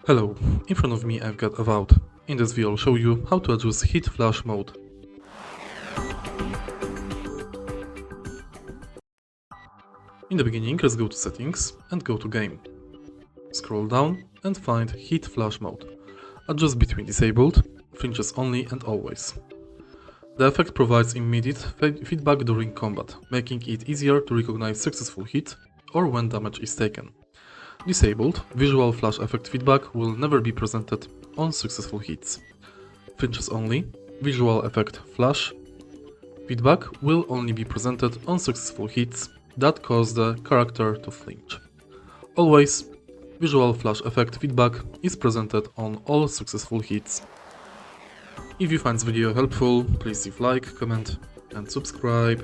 Hello, in front of me I've got Avowed. In this video I'll show you how to adjust hit flash mode. In the beginning, let's go to settings and go to game. Scroll down and find hit flash mode. Adjust between disabled, flinches only and always. The effect provides immediate feedback during combat, making it easier to recognize successful hit or when damage is taken. Disabled, visual flash effect feedback will never be presented on successful hits. Flinches only, visual effect flash feedback will only be presented on successful hits that cause the character to flinch. Always, visual flash effect feedback is presented on all successful hits. If you find this video helpful, please leave like, comment and subscribe.